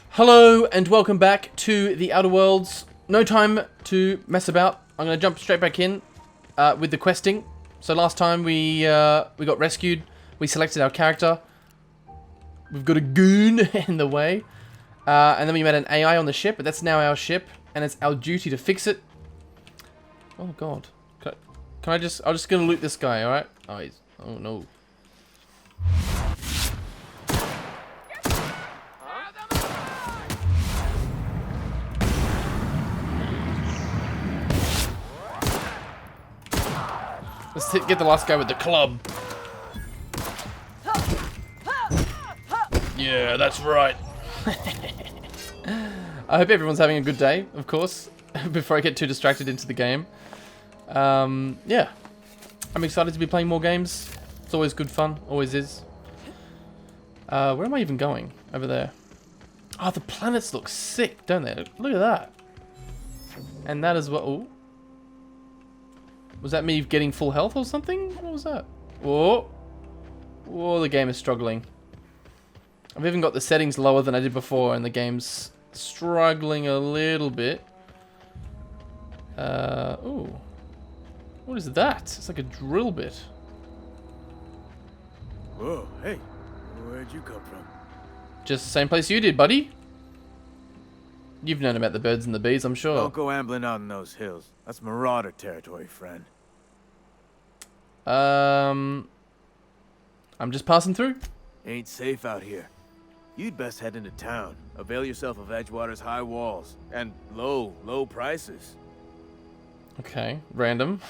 Hello and welcome back to the Outer Worlds. No time to mess about. I'm going to jump straight back in with the questing. So last time we got rescued. We selected our character. We've got a goon in the way. And then we met an AI on the ship, but that's now our ship. And it's our duty to fix it. Oh god. Can I just... I'm just going to loot this guy, alright? Oh no. Let's get the last guy with the club. Yeah, that's right. I hope everyone's having a good day, of course, before I get too distracted into the game. Yeah. I'm excited to be playing more games. It's always good fun, always is. Where am I even going? Over there. Oh, the planets look sick, don't they? Look at that. And that is what... Ooh. Was that me getting full health or something? What was that? Whoa. Whoa, the game is struggling. I've even got the settings lower than I did before, and the game's struggling a little bit. Ooh. What is that? It's like a drill bit. Whoa, hey. Where'd you come from? Just the same place you did, buddy. You've known about the birds and the bees, I'm sure. Don't go ambling out in those hills. That's marauder territory, friend. I'm just passing through. Ain't safe out here. You'd best head into town. Avail yourself of Edgewater's high walls. And low prices. Okay, random.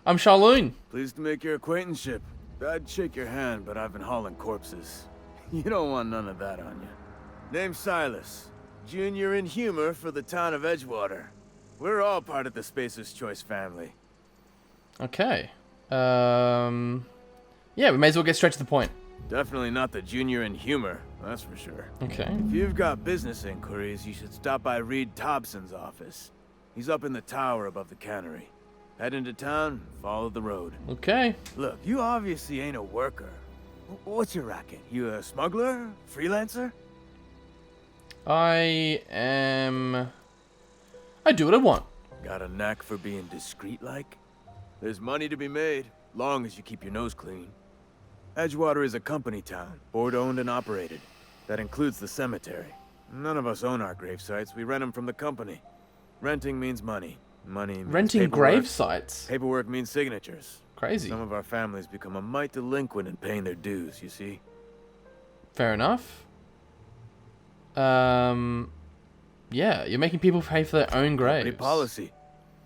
I'm Charlene. Pleased to make your acquaintanceship. I'd shake your hand, but I've been hauling corpses. You don't want none of that on you. Name's Silas. Junior in humor for the town of Edgewater. We're all part of the Spacer's Choice family. Okay. Yeah, we may as well get straight to the point. Definitely not the junior in humor, that's for sure. Okay. If you've got business inquiries, you should stop by Reed Thompson's office. He's up in the tower above the cannery. Head into town, follow the road. Okay. Look, you obviously ain't a worker. What's your racket? You a smuggler? Freelancer? I do what I want. Got a knack for being discreet-like? There's money to be made, long as you keep your nose clean. Edgewater is a company town, board-owned and operated. That includes the cemetery. None of us own our grave sites, we rent them from the company. Renting means money. Money means Renting paperwork. grave sites? Paperwork means signatures. Crazy. Some of our families become a mite delinquent in paying their dues, you see? Fair enough. Yeah, you're making people pay for their own graves. Company policy.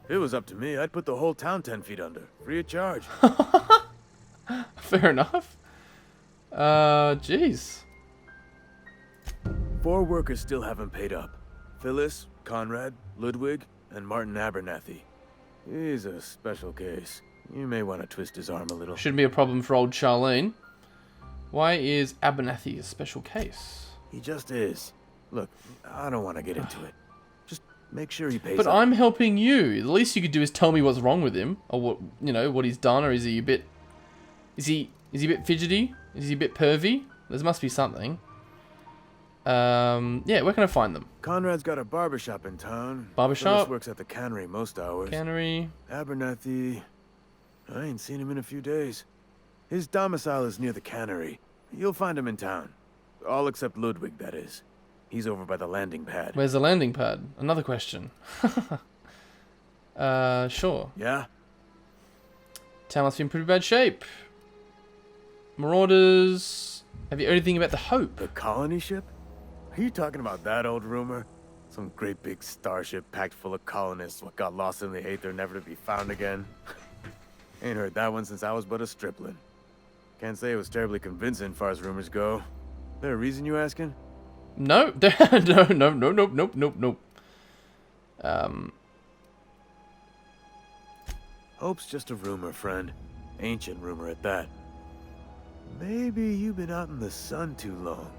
If it was up to me, I'd put the whole town 10 feet under, free of charge. Fair enough. Jeez. 4 workers still haven't paid up. Phyllis, Conrad, Ludwig, and Martin Abernathy. He's a special case. You may want to twist his arm a little. Shouldn't be a problem for old Charlene. Why is Abernathy a special case? He just is. Look, I don't want to get into it. Just make sure he pays But up. I'm helping you. The least you could do is tell me what's wrong with him, or what what he's done, or is he a bit? Is he a bit fidgety? Is he a bit pervy? There must be something. Yeah, where can I find them? Conrad's got a barbershop in town. Barbershop? Phyllis works at the cannery most hours. Cannery. Abernathy, I ain't seen him in a few days. His domicile is near the cannery. You'll find him in town. All except Ludwig, that is. He's over by the landing pad. Where's the landing pad? Another question. Sure. Yeah? Town must be in pretty bad shape. Marauders. Have you heard anything about the Hope? The colony ship? Are you talking about that old rumor? Some great big starship packed full of colonists what got lost in the aether never to be found again? Ain't heard that one since I was but a stripling. Can't say it was terribly convincing far as rumors go. There a reason you asking? No. Nope. Hope's just a rumor, friend. Ancient rumor at that. Maybe you've been out in the sun too long.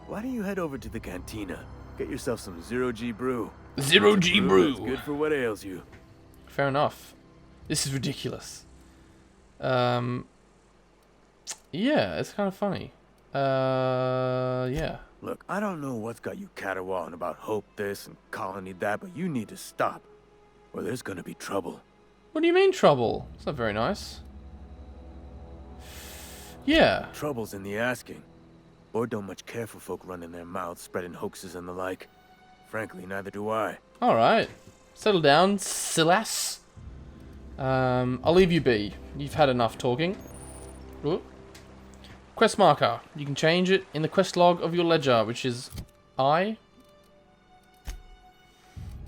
Why don't you head over to the cantina? Get yourself some zero-G brew. Zero-G brew. It's good for what ails you. Fair enough. This is ridiculous. Yeah, it's kind of funny. Yeah. Look, I don't know what's got you caterwauling about hope this and colony that, but you need to stop, or there's gonna be trouble. What do you mean trouble? It's not very nice. Yeah. Trouble's in the asking. Board don't much care for folk running their mouths, spreading hoaxes and the like. Frankly, neither do I. Alright. Settle down, Silas. I'll leave you be. You've had enough talking. Ooh. Quest marker. You can change it in the quest log of your ledger, which is I.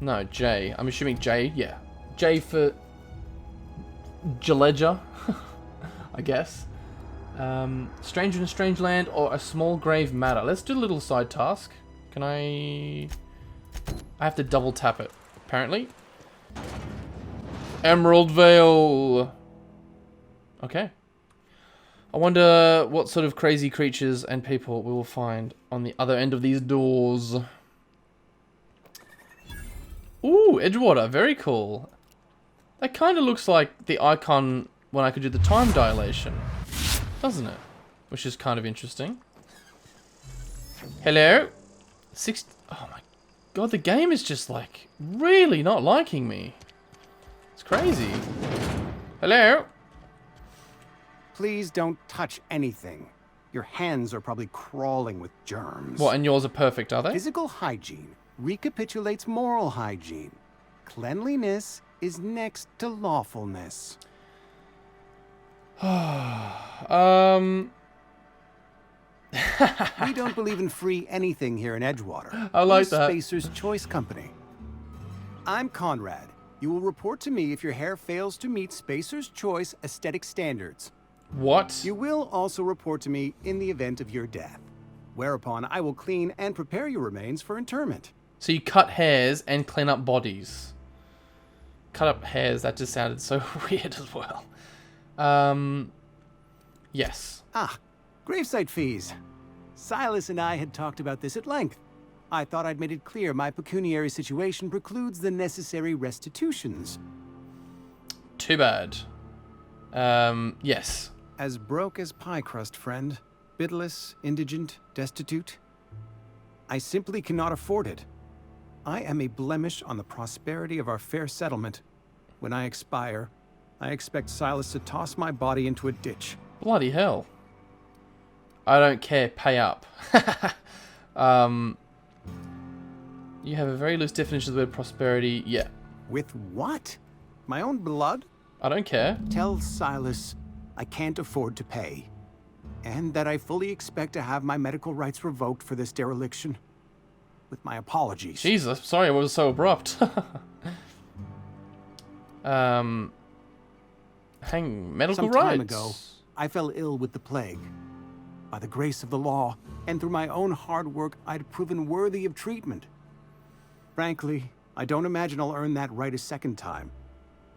No, J. I'm assuming J. Yeah. J for Ledger, I guess. Stranger in a strange land or a small grave matter. Let's do a little side task. Can I have to double tap it, apparently. Emerald Vale. Okay. I wonder what sort of crazy creatures and people we will find on the other end of these doors. Ooh, Edgewater. Very cool. That kind of looks like the icon when I could do the time dilation, doesn't it? Which is kind of interesting. Hello? Oh my god, the game is just like really not liking me. It's crazy. Hello? Please don't touch anything. Your hands are probably crawling with germs. What, and yours are perfect, are they? Physical hygiene recapitulates moral hygiene. Cleanliness is next to lawfulness. We don't believe in free anything here in Edgewater. I like We're that. Spacer's Choice Company. I'm Conrad. You will report to me if your hair fails to meet Spacer's Choice aesthetic standards. What? You will also report to me in the event of your death, whereupon I will clean and prepare your remains for interment. So you cut hairs and clean up bodies. Cut up hairs, that just sounded so weird as well. Yes. Ah, gravesite fees. Silas and I had talked about this at length. I thought I'd made it clear my pecuniary situation precludes the necessary restitutions. Too bad. Yes. As broke as pie crust, friend. Bidless, indigent, destitute. I simply cannot afford it. I am a blemish on the prosperity of our fair settlement. When I expire, I expect Silas to toss my body into a ditch. Bloody hell. I don't care, pay up. You have a very loose definition of the word prosperity. Yeah. With what? My own blood? I don't care. Tell Silas I can't afford to pay. And that I fully expect to have my medical rights revoked for this dereliction. With my apologies. Jesus, sorry I was so abrupt. Medical Some rights. time ago, I fell ill with the plague. By the grace of the law, and through my own hard work, I'd proven worthy of treatment. Frankly, I don't imagine I'll earn that right a second time.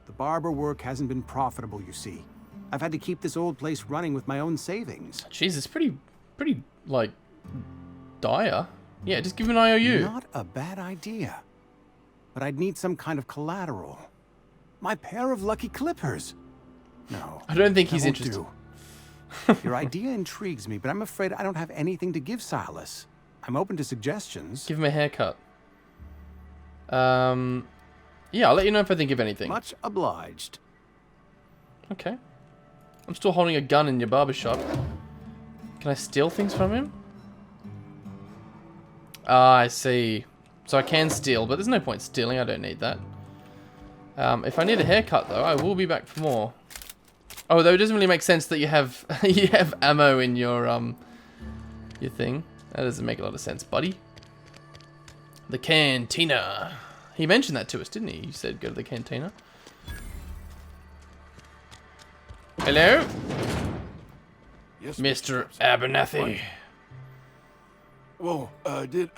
The barber work hasn't been profitable, you see. I've had to keep this old place running with my own savings. Jeez, it's pretty, like, dire. Yeah, just give him an IOU. Not a bad idea. But I'd need some kind of collateral. My pair of lucky clippers. No. I don't think he's that won't interested. do. Your idea intrigues me, but I'm afraid I don't have anything to give Silas. I'm open to suggestions. Give him a haircut. Yeah, I'll let you know if I think of anything. Much obliged. Okay. I'm still holding a gun in your barbershop. Can I steal things from him? Ah, I see. So I can steal, but there's no point stealing. I don't need that. If I need a haircut, though, I will be back for more. Oh, though it doesn't really make sense that you have you have ammo in your thing. That doesn't make a lot of sense, buddy. The cantina. He mentioned that to us, didn't he? He said go to the cantina. Hello? Yes, Mr. Thompson. Abernathy. Whoa, did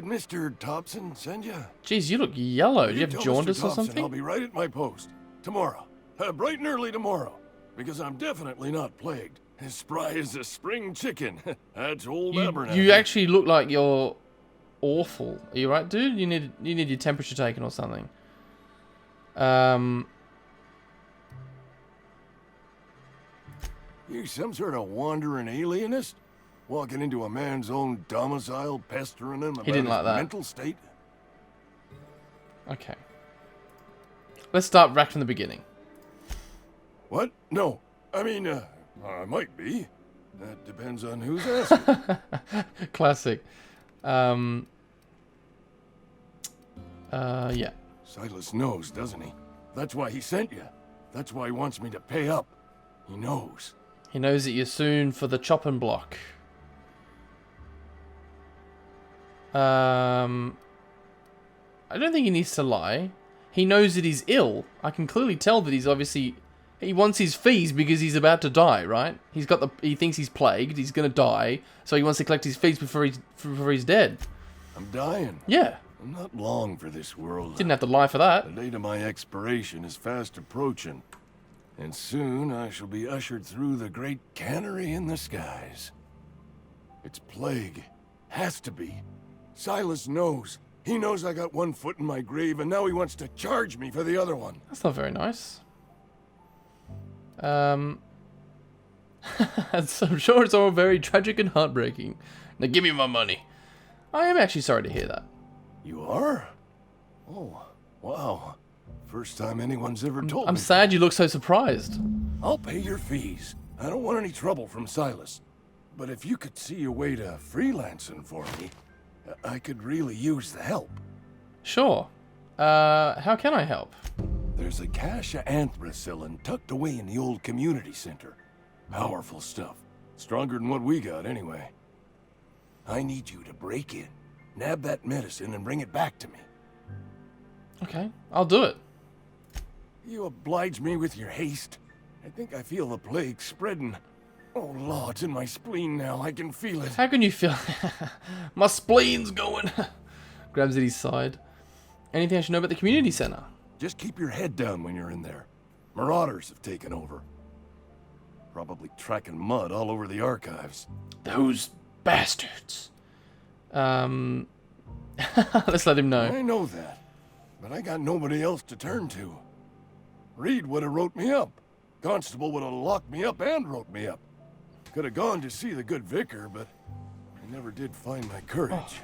Mr. Thompson send you? Jeez, you look yellow. Do you have tell jaundice Mr. or Thompson something? I'll be right at my post. Tomorrow. Bright and early tomorrow. Because I'm definitely not plagued. As spry as a spring chicken. That's old Abernathy. You actually look like you're awful. Are you right, dude? You need your temperature taken or something. You some sort of wandering alienist? Walking into a man's own domicile, pestering him about He didn't his like that. mental state? Okay. Let's start back from the beginning. What? No. I mean, I might be. That depends on who's asking. Classic. Yeah. Silas knows, doesn't he? That's why he sent you. That's why he wants me to pay up. He knows. He knows that you're soon for the chopping block. I don't think he needs to lie. He knows that he's ill. I can clearly tell that he's obviously... He wants his fees because he's about to die, right? He thinks he's plagued, he's gonna die, so he wants to collect his fees before he's dead. I'm dying. Yeah. I'm not long for this world. Didn't have to lie for that. The date of my expiration is fast approaching. And soon I shall be ushered through the great cannery in the skies. It's plague. Has to be. Silas knows. He knows I got one foot in my grave, and now he wants to charge me for the other one. That's not very nice. I'm sure it's all very tragic and heartbreaking. Now give me my money. I am actually sorry to hear that. You are? Oh, wow. First time anyone's ever told me. I'm sad you look so surprised. I'll pay your fees. I don't want any trouble from Silas. But if you could see a way to freelancing for me, I could really use the help. Sure. How can I help? There's a cache of anthracillin tucked away in the old community center. Powerful stuff. Stronger than what we got, anyway. I need you to break in, nab that medicine, and bring it back to me. Okay, I'll do it. You oblige me with your haste. I think I feel the plague spreading. Oh, Lord, it's in my spleen now. I can feel it. How can you feel... My spleen's going. Grabs at his side. Anything I should know about the community center? Just keep your head down when you're in there. Marauders have taken over. Probably tracking mud all over the archives. Those bastards. Let's let him know. I know that, but I got nobody else to turn to. Reed would have wrote me up. Constable would have locked me up and wrote me up. Could have gone to see the good vicar, but I never did find my courage.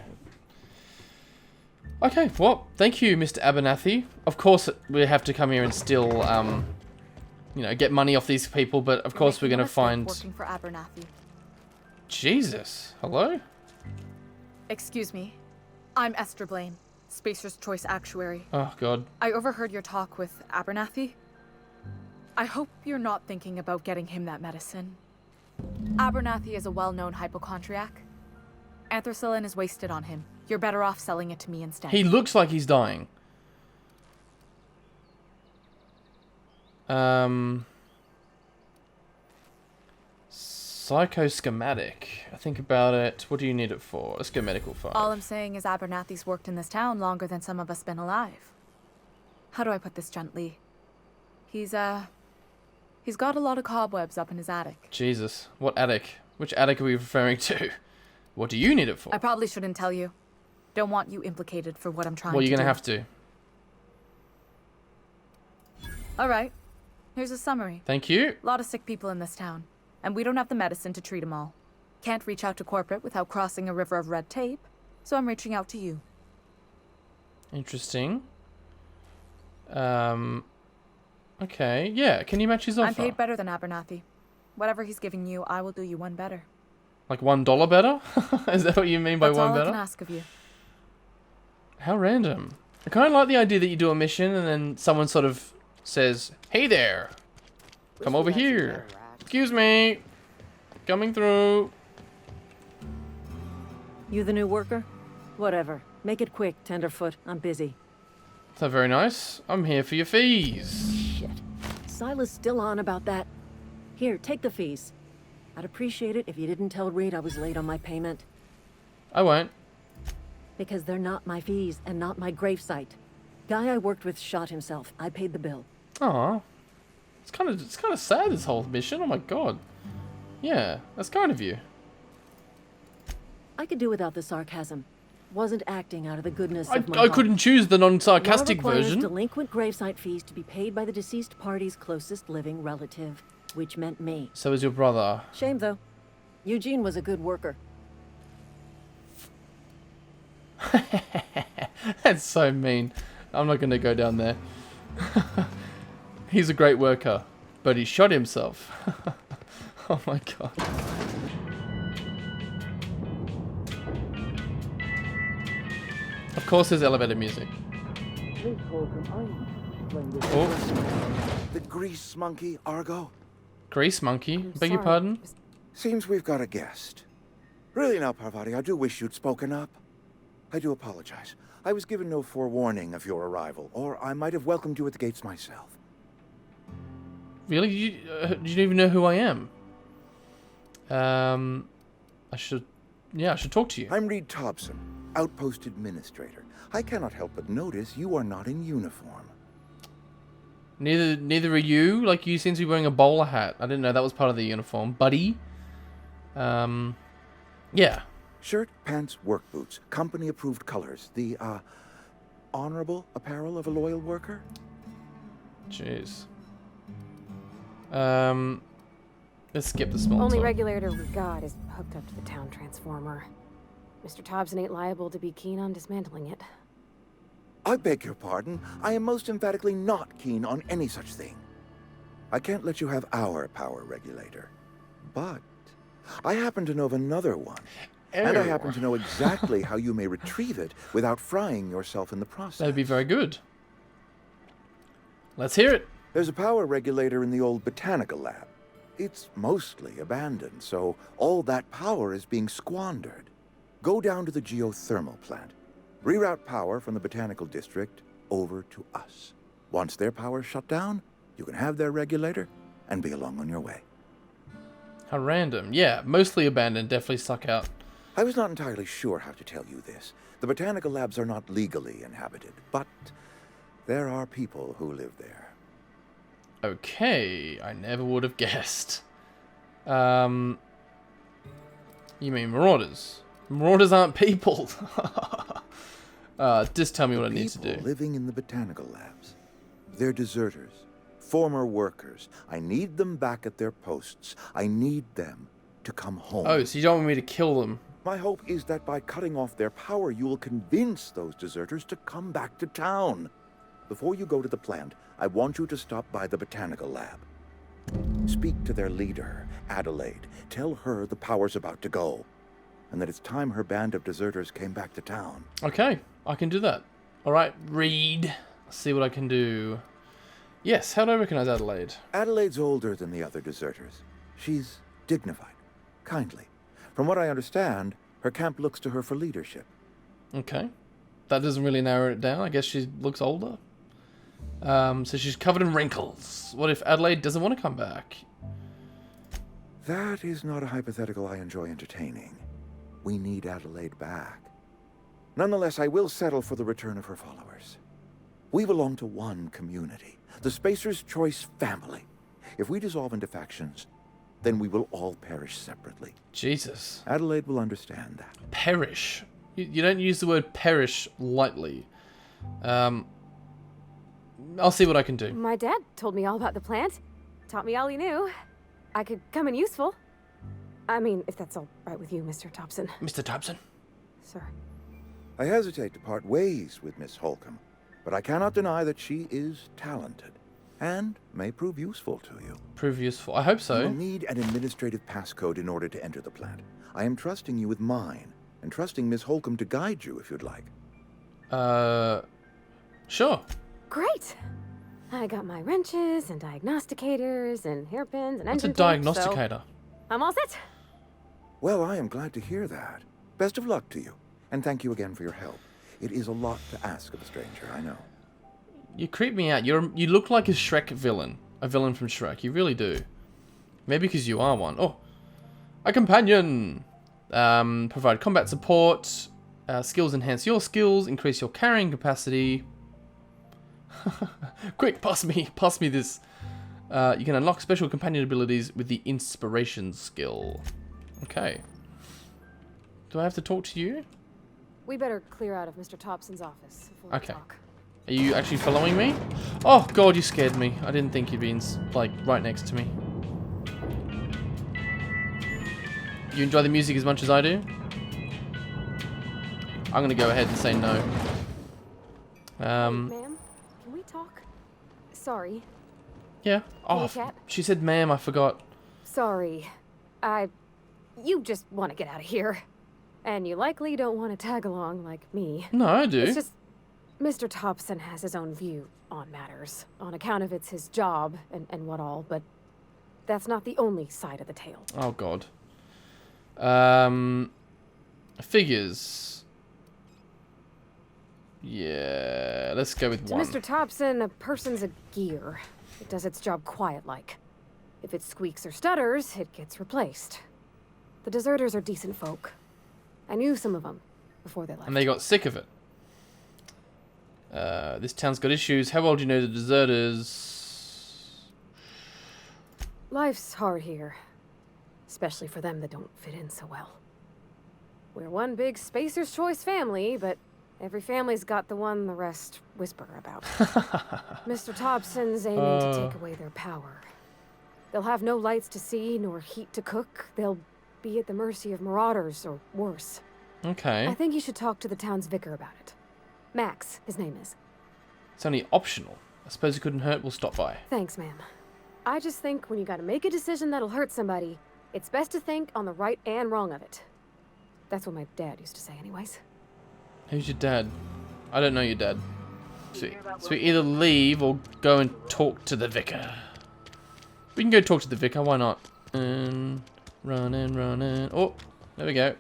Okay, well, thank you, Mr. Abernathy. Of course, we have to come here and still, you know, get money off these people, but of course we're going to find... Working for Abernathy. Jesus. Hello? Excuse me. I'm Esther Blaine, Spacer's Choice Actuary. Oh, God. I overheard your talk with Abernathy. I hope you're not thinking about getting him that medicine. Abernathy is a well-known hypochondriac. Anthracillin is wasted on him. You're better off selling it to me instead. He looks like he's dying. Psychoschematic. I think about it. What do you need it for? Let's go medical file. All I'm saying is Abernathy's worked in this town longer than some of us been alive. How do I put this gently? He's got a lot of cobwebs up in his attic. Jesus. What attic? Which attic are we referring to? What do you need it for? I probably shouldn't tell you. Don't want you implicated for what I'm trying to do. Well, you're gonna have to. All right. Here's a summary. Thank you. A lot of sick people in this town, and we don't have the medicine to treat them all. Can't reach out to corporate without crossing a river of red tape, so I'm reaching out to you. Interesting. Okay, yeah. Can you match his offer? I'm paid better than Abernathy. Whatever he's giving you, I will do you one better. Like $1 better? Is that what you mean by That's one all better? I can ask of you. How random. I kind of like the idea that you do a mission and then someone sort of says, "Hey there, come over here. Excuse me, coming through." You the new worker? Whatever. Make it quick, Tenderfoot. I'm busy. That's not very nice. I'm here for your fees. Shit. Silas still on about that. Here, take the fees. I'd appreciate it if you didn't tell Reed I was late on my payment. I won't. Because they're not my fees and not my gravesite. Guy I worked with shot himself. I paid the bill. Aw. It's kind of sad, this whole mission. Oh my god. Yeah, that's kind of you. I could do without the sarcasm. Wasn't acting out of the goodness of my I heart. couldn't choose the non-sarcastic Law requires version. delinquent gravesite fees to be paid by the deceased party's closest living relative, which meant me. So is your brother. Shame, though. Eugene was a good worker. That's so mean. I'm not going to go down there. He's a great worker, but he shot himself. Oh my god. Of course there's elevator music. Oh, The grease monkey, Argo? grease monkey. Beg your sorry. pardon? Seems we've got a guest. Really now, Pavarotti, I do wish you'd spoken up. I do apologize. I was given no forewarning of your arrival, or I might have welcomed you at the gates myself. Really? You don't even know who I am? I should talk to you. I'm Reed Thompson, Outpost Administrator. I cannot help but notice you are not in uniform. Neither are you. Like, you seem to be wearing a bowler hat. I didn't know that was part of the uniform. Buddy. Yeah. Shirt, pants, work boots, company-approved colors. The, honorable apparel of a loyal worker? Jeez. Let's skip the small Only talk. regulator we got is hooked up to the town transformer. Mr. Thompson ain't liable to be keen on dismantling it. I beg your pardon. I am most emphatically not keen on any such thing. I can't let you have our power regulator. But I happen to know of another one. And I happen to know exactly how you may retrieve it without frying yourself in the process. That'd be very good. Let's hear it. There's a power regulator in the old Botanical Lab. It's mostly abandoned, so all that power is being squandered. Go down to the geothermal plant. Reroute power from the Botanical District over to us. Once their power's shut down, you can have their regulator and be along on your way. How random. Yeah, mostly abandoned. Definitely suck out. I was not entirely sure how to tell you this. The Botanical Labs are not legally inhabited, but there are people who live there. Okay, I never would have guessed. You mean marauders? Marauders aren't people. Just tell me what I need to do. People living in the Botanical Labs. They're deserters, former workers. I need them back at their posts. I need them to come home. Oh, so you don't want me to kill them? My hope is that by cutting off their power, you will convince those deserters to come back to town. Before you go to the plant, I want you to stop by the Botanical Lab. Speak to their leader, Adelaide. Tell her the power's about to go, and that it's time her band of deserters came back to town. Okay, I can do that. Alright, Reed. Let's see what I can do. Yes, how do I recognize Adelaide? Adelaide's older than the other deserters. She's dignified, kindly. From what I understand, her camp looks to her for leadership. Okay. That doesn't really narrow it down. I guess she looks older. So she's covered in wrinkles. What if Adelaide doesn't want to come back? That is not a hypothetical I enjoy entertaining. We need Adelaide back. Nonetheless, I will settle for the return of her followers. We belong to one community, the Spacer's Choice family. If we dissolve into factions, then we will all perish separately. Jesus. Adelaide will understand that. Perish. You don't use the word perish lightly. I'll see what I can do. My dad told me all about the plant. Taught me all he knew. I could come in useful. I mean, if that's all right with you, Mr. Thompson. Mr. Thompson? Sir. I hesitate to part ways with Miss Holcomb, but I cannot deny that she is talented and may prove useful to you. Prove useful. I hope so. You'll need an administrative passcode in order to enter the plant. I am trusting you with mine, and trusting Miss Holcomb to guide you if you'd like. Sure. Great. I got my wrenches and diagnosticators and hairpins and What's a engine tape, so diagnosticator? I'm all set. Well, I am glad to hear that. Best of luck to you, and thank you again for your help. It is a lot to ask of a stranger, I know. You creep me out. You look like a Shrek villain. A villain from Shrek. You really do. Maybe because you are one. Oh. A companion. Provide combat support. Skills enhance your skills. Increase your carrying capacity. Quick, pass me this. You can unlock special companion abilities with the inspiration skill. Okay. Do I have to talk to you? We better clear out of Mr. Thompson's office before we Okay. talk. Are you actually following me? Oh god, you scared me. I didn't think you'd be like right next to me. You enjoy the music as much as I do? I'm gonna go ahead and say no. Ma'am, can we talk? Sorry. Yeah. Oh, Hey, Cat. she said ma'am, I forgot. Sorry. You just want to get out of here. And you likely don't want to tag along like me. No, I do. It's just, Mr. Thompson has his own view on matters, on account of it's his job and what all, but that's not the only side of the tale. Oh, God. Figures. Yeah, let's go with To one. Mr. Thompson, a person's a gear. It does its job quiet-like. If it squeaks or stutters, it gets replaced. The deserters are decent folk. I knew some of them before they left. And they got sick of it. This town's got issues. How well do you know the deserters? Life's hard here. Especially for them that don't fit in so well. We're one big Spacer's Choice family, but every family's got the one the rest whisper about. Mr. Thompson's aiming to take away their power. They'll have no lights to see, nor heat to cook. They'll be at the mercy of marauders, or worse. Okay. I think you should talk to the town's vicar about it. Max, his name is. It's only optional. I suppose it couldn't hurt. We'll stop by. Thanks, ma'am. I just think when you gotta make a decision that'll hurt somebody, it's best to think on the right and wrong of it. That's what my dad used to say anyways. Who's your dad? I don't know your dad. So we either leave or go and talk to the vicar. We can go talk to the vicar. Why not? And running. Oh, there we go.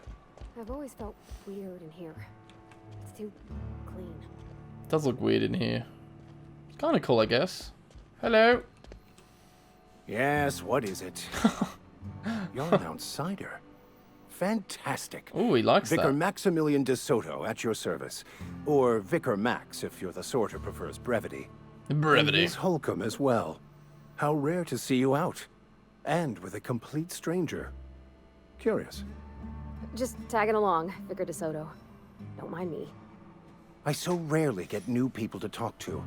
I've always felt weird in here. It's too clean. It does look weird in here. It's kind of cool, I guess. Hello. Yes, what is it? You're an outsider. Fantastic. Oh, he likes Vicar that. Maximilian de Soto at your service. Or Vicar Max if you're the sort who prefers brevity. Brevity. And Miss Holcomb as well. How rare to see you out. And with a complete stranger. Curious. Just tagging along, Vicar DeSoto. Don't mind me. I so rarely get new people to talk to.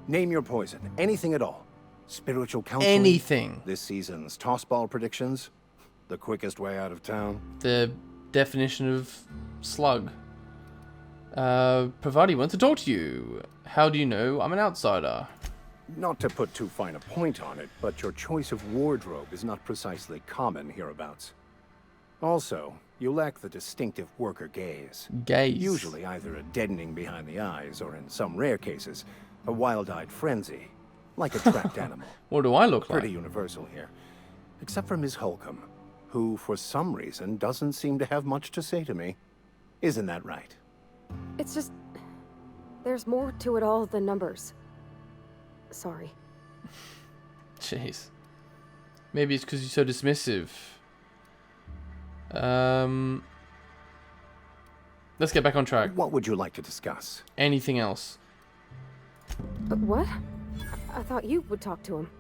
Name your poison. Anything at all. Spiritual counseling. Anything. This season's tossball predictions. The quickest way out of town. The definition of slug. Pavarotti wants to talk to you. How do you know I'm an outsider? Not to put too fine a point on it, but your choice of wardrobe is not precisely common hereabouts. Also, you lack the distinctive worker gaze. Gaze. Usually either a deadening behind the eyes, or in some rare cases, a wild-eyed frenzy, like a trapped animal. What do I look like? Pretty universal here. Except for Miss Holcomb, who, for some reason, doesn't seem to have much to say to me. Isn't that right? It's just... there's more to it all than numbers. Sorry. Jeez. Maybe it's because you're so dismissive. Let's get back on track. What would you like to discuss? Anything else? What? I thought you would talk to him.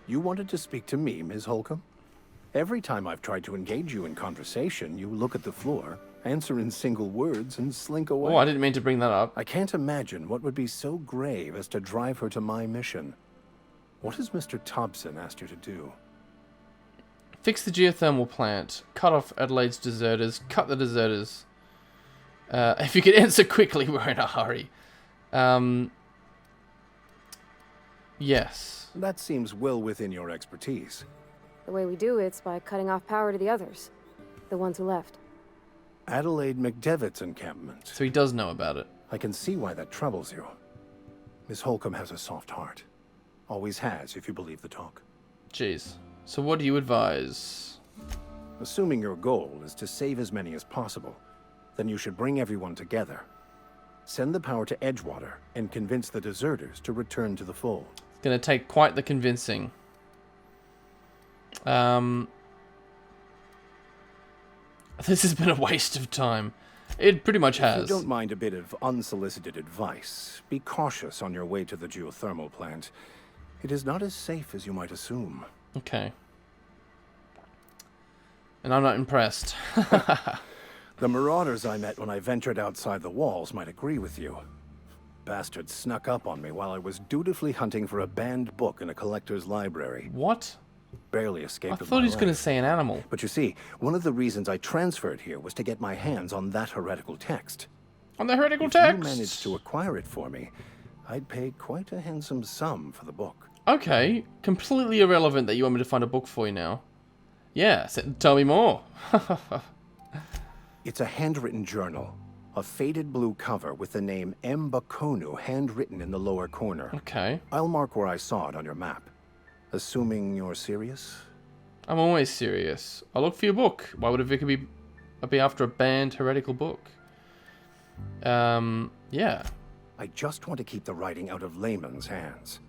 You wanted to speak to me, Ms. Holcomb? Every time I've tried to engage you in conversation, you look at the floor, answer in single words, and slink away. Oh, I didn't mean to bring that up. I can't imagine what would be so grave as to drive her to my mission. What has Mr. Thompson asked you to do? Fix the geothermal plant. Cut off Adelaide's deserters. Cut the deserters. If you could answer quickly, we're in a hurry. Yes. That seems well within your expertise. The way we do it's by cutting off power to the others. The ones who left. Adelaide McDevitt's encampment. So he does know about it. I can see why that troubles you. Miss Holcomb has a soft heart. Always has, if you believe the talk. Jeez. So what do you advise? Assuming your goal is to save as many as possible, then you should bring everyone together. Send the power to Edgewater and convince the deserters to return to the fold. It's going to take quite the convincing. This has been a waste of time. It pretty much has. If you don't mind a bit of unsolicited advice, be cautious on your way to the geothermal plant. It is not as safe as you might assume. Okay. And I'm not impressed. The marauders I met when I ventured outside the walls might agree with you. Bastards snuck up on me while I was dutifully hunting for a banned book in a collector's library. What? barely escaped I with thought my he was going to life. say an animal. But you see, one of the reasons I transferred here was to get my hands on that heretical text. On the heretical If text. you managed to acquire it for me, I'd pay quite a handsome sum for the book. Okay, completely irrelevant that you want me to find a book for you now. Yeah, tell me more. It's a handwritten journal. A faded blue cover with the name M. Bakonu handwritten in the lower corner. Okay. I'll mark where I saw it on your map. Assuming you're serious? I'm always serious. I'll look for your book. Why would a vicar be after a banned heretical book? Yeah. I just want to keep the writing out of layman's hands.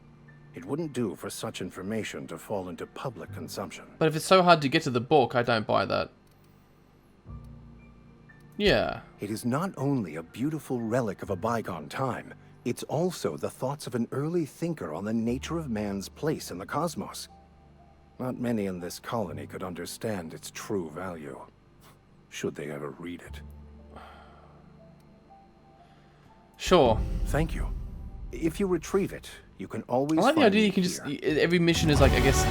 It wouldn't do for such information to fall into public consumption. But if it's so hard to get to the book, I don't buy that. Yeah. It is not only a beautiful relic of a bygone time, it's also the thoughts of an early thinker on the nature of man's place in the cosmos. Not many in this colony could understand its true value, should they ever read it. Sure. Thank you. If you retrieve it, you can always I like the find idea me you can just... here. Every mission is like, I guess...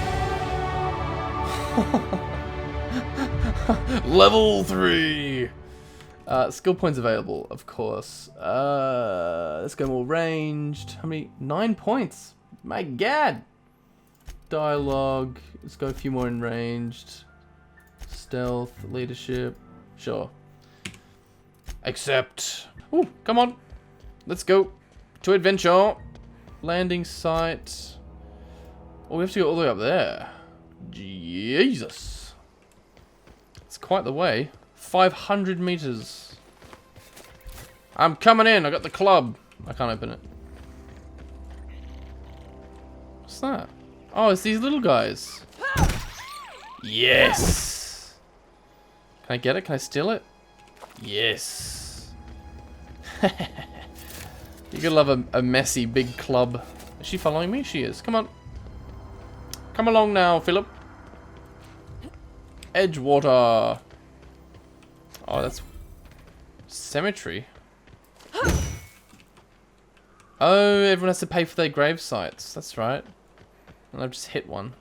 Level 3! Skill points available, of course. Let's go more ranged. How many? 9 points. My god! Dialogue. Let's go a few more in ranged. Stealth, leadership. Sure. Accept. Ooh, come on. Let's go. To adventure. Landing site. Oh, we have to go all the way up there. Jesus. It's quite the way. 500 meters. I'm coming in. I got the club. I can't open it. What's that? Oh, it's these little guys. Yes. Can I get it? Can I steal it? Yes. You gotta love a messy big club. Is she following me? She is. Come on. Come along now, Philip. Edgewater. Oh, that's... Cemetery. Oh, everyone has to pay for their grave sites. That's right. And I've just hit one.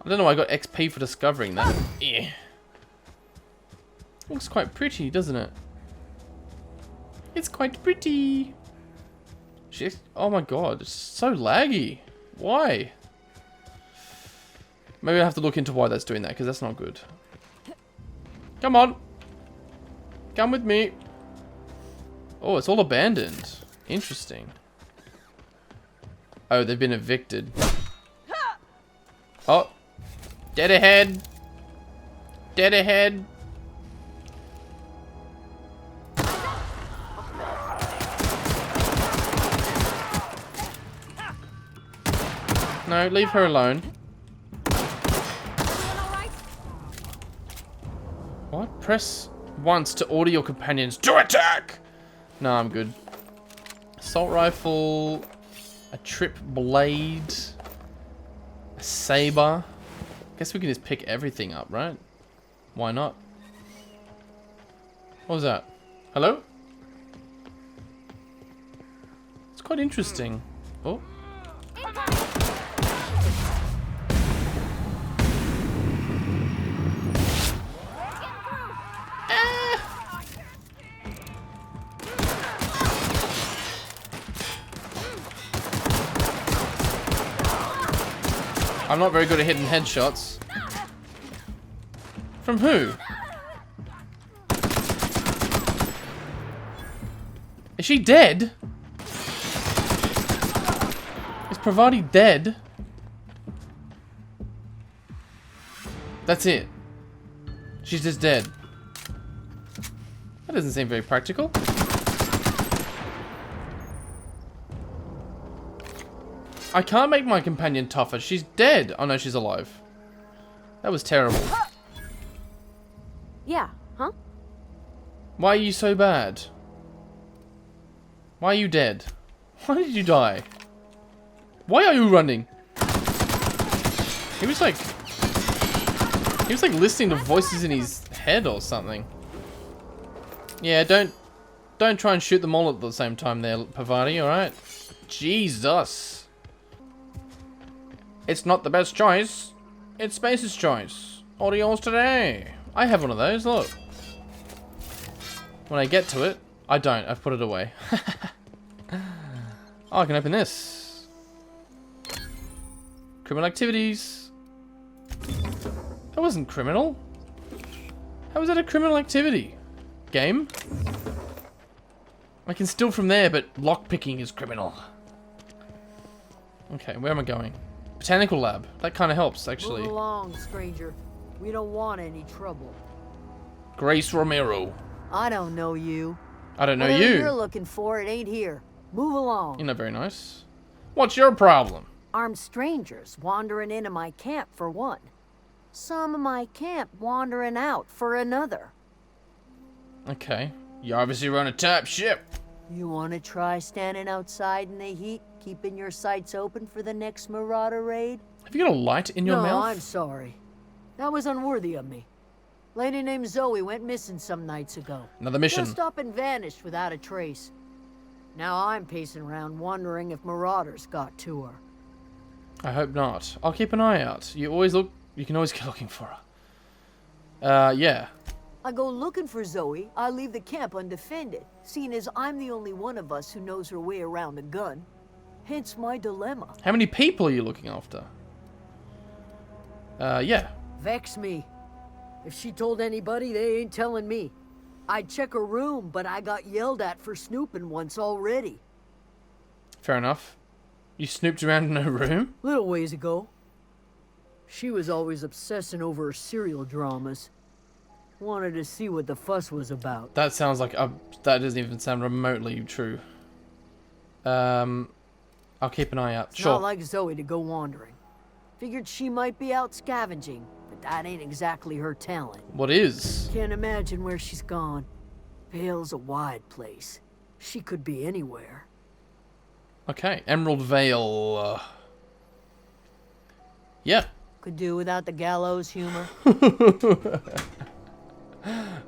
I don't know why I got XP for discovering that. Yeah. Looks quite pretty, doesn't it? It's quite pretty. She's... Oh my god, it's so laggy. Why? Maybe I have to look into why that's doing that, because that's not good. Come on. Come with me. Oh, it's all abandoned. Interesting. Oh, they've been evicted. Oh. Dead ahead. Dead ahead. No, leave her alone. What? Press once to order your companions to attack! No, I'm good. Assault rifle. A trip blade. A saber. Guess we can just pick everything up, right? Why not? What was that? Hello? It's quite interesting. Oh. I'm not very good at hitting headshots. From who? Is she dead? Is Pavarotti dead? That's it. She's just dead. That doesn't seem very practical. I can't make my companion tougher. She's dead. Oh no, she's alive. That was terrible. Yeah, huh? Why are you so bad? Why are you dead? Why did you die? Why are you running? He was like listening to voices in his head or something. Yeah, don't try and shoot them all at the same time there, Pavarotti, alright? Jesus. It's not the best choice. It's Space's choice. Order yours today. I have one of those, look. When I get to it, I don't. I've put it away. Oh, I can open this. Criminal activities. That wasn't criminal. How was that a criminal activity? Game? I can steal from there, but lockpicking is criminal. Okay, where am I going? Botanical Lab. That kind of helps, actually. Move along, stranger. We don't want any trouble. Grace Romero. I don't know you. I don't know Whatever you. you're looking for, it ain't here. Move along. You're not very nice. What's your problem? Armed strangers wandering into my camp for one. Some of my camp wandering out for another. Okay. You obviously run a tight ship. You want to try standing outside in the heat, keeping your sights open for the next marauder raid? Have you got a light in your no, mouth? I'm sorry. That was unworthy of me. Lady named Zoe went missing some nights ago. Another mission. Just up and vanished without a trace. Now I'm pacing around wondering if marauders got to her. I hope not. I'll keep an eye out. You can always go looking for her. Yeah. I go looking for Zoe, I leave the camp undefended, seeing as I'm the only one of us who knows her way around a gun. Hence my dilemma. How many people are you looking after? Yeah. Vex me. If she told anybody, they ain't telling me. I'd check her room, but I got yelled at for snooping once already. Fair enough. You snooped around in her room? Little ways ago. She was always obsessing over her serial dramas. Wanted to see what the fuss was about. That sounds like that doesn't even sound remotely true. I'll keep an eye out. It's Sure. not like Zoe to go wandering. Figured she might be out scavenging, but that ain't exactly her talent. What is? Can't imagine where she's gone. Vale's a wide place. She could be anywhere. Okay, Emerald Vale. Yeah. Could do without the gallows humor.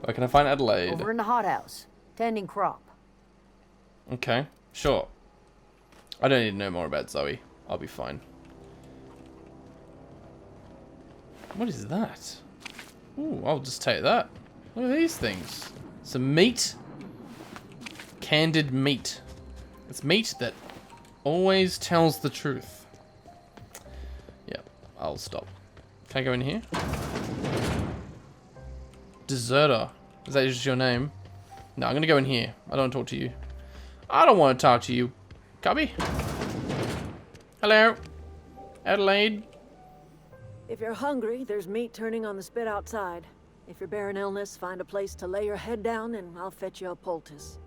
Where can I find Adelaide? Over in the hothouse, tending crop. Okay, sure. I don't need to know more about Zoe. I'll be fine. What is that? Ooh, I'll just take that. Look at these things. Some meat. Candid meat. It's meat that always tells the truth. Yeah, I'll stop. Can I go in here? Deserter. Is that just your name? No, I'm gonna go in here. I don't want to talk to you. I don't want to talk to you. Cubby? Hello? Adelaide? If you're hungry, there's meat turning on the spit outside. If you're bearing illness, find a place to lay your head down and I'll fetch you a poultice.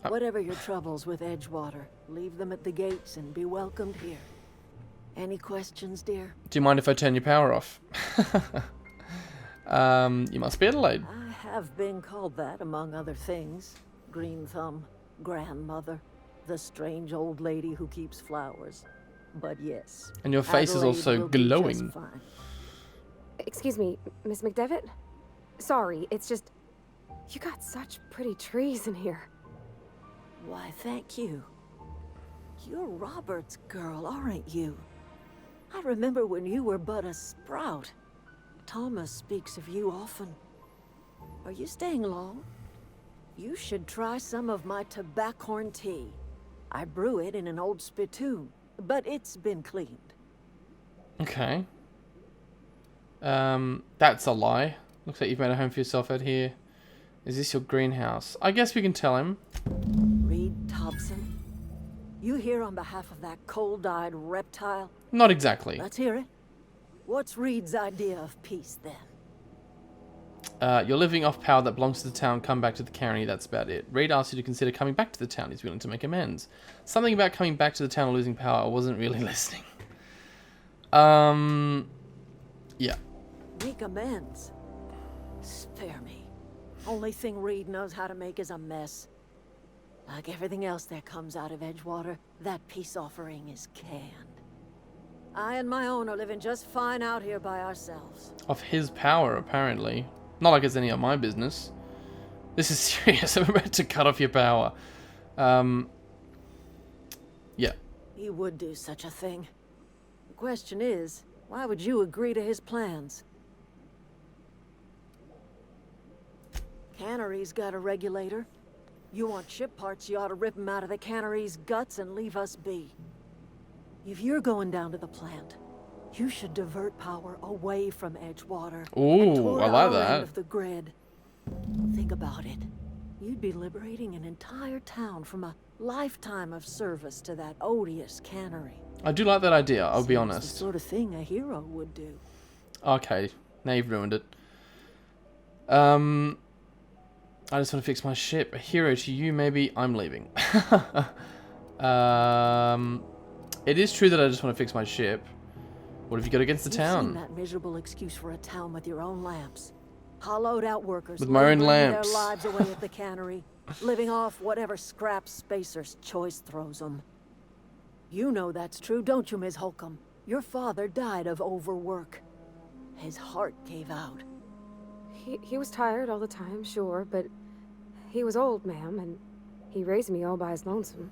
Whatever your troubles with Edgewater, leave them at the gates and be welcomed here. Any questions, dear? Do you mind if I turn your power off? You must be Adelaide. I have been called that, among other things. Green Thumb, grandmother, the strange old lady who keeps flowers. But yes. And your face is Adelaide also will be just glowing. fine. Excuse me, Miss McDevitt? Sorry, it's just... You got such pretty trees in here. Why, thank you. You're Robert's girl, aren't you? I remember when you were but a sprout. Thomas speaks of you often. Are you staying long? You should try some of my tobaccorn tea. I brew it in an old spittoon, but it's been cleaned. Okay. That's a lie. Looks like you've made a home for yourself out here. Is this your greenhouse? I guess we can tell him. Reed Thompson? You here on behalf of that cold-eyed reptile? Not exactly. Let's hear it. What's Reed's idea of peace, then? You're living off power that belongs to the town. Come back to the county. That's about it. Reed asked you to consider coming back to the town. He's willing to make amends. Something about coming back to the town or losing power. I wasn't really listening. Yeah. Make amends. Spare me. Only thing Reed knows how to make is a mess. Like everything else that comes out of Edgewater, that peace offering is canned. I and my own are living just fine out here by ourselves. Off his power, apparently. Not like it's any of my business. This is serious. I'm about to cut off your power. Yeah. He would do such a thing. question is, why would you agree to his plans? Cannery's got a regulator. You want ship parts, you ought to rip them out of the cannery's guts and leave us be. If you're going down to the plant, you should divert power away from Edgewater. and Ooh, toward I like our that. end of the grid. Think about it. You'd be liberating an entire town from a lifetime of service to that odious cannery. I do like that idea, I'll be Seems honest. The sort of thing a hero would do. Okay, now you've ruined it. I just want to fix my ship. A hero to you, maybe. I'm leaving. It is true that I just want to fix my ship. What have you got against the You've town? seen that miserable excuse for a town with your own lamps. Hollowed out workers With my own laboring lamps. their lives away at the cannery, living off whatever scrap Spacer's choice throws them. You know that's true, don't you, Ms. Holcomb? Your father died of overwork. His heart gave out. He was tired all the time, sure, but he was old, ma'am, and he raised me all by his lonesome.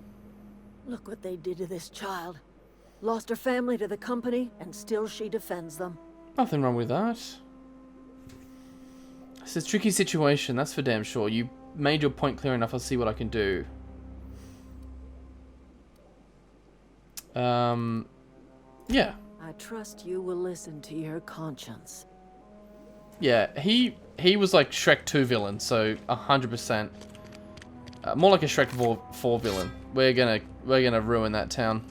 Look what they did to this child. Lost her family to the company, and still she defends them. Nothing wrong with that. It's a tricky situation, that's for damn sure. You made your point clear enough, I'll see what I can do. Yeah. I trust you will listen to your conscience. Yeah, he was like Shrek 2 villain, so 100%. More like a Shrek 4 villain. We're gonna ruin that town.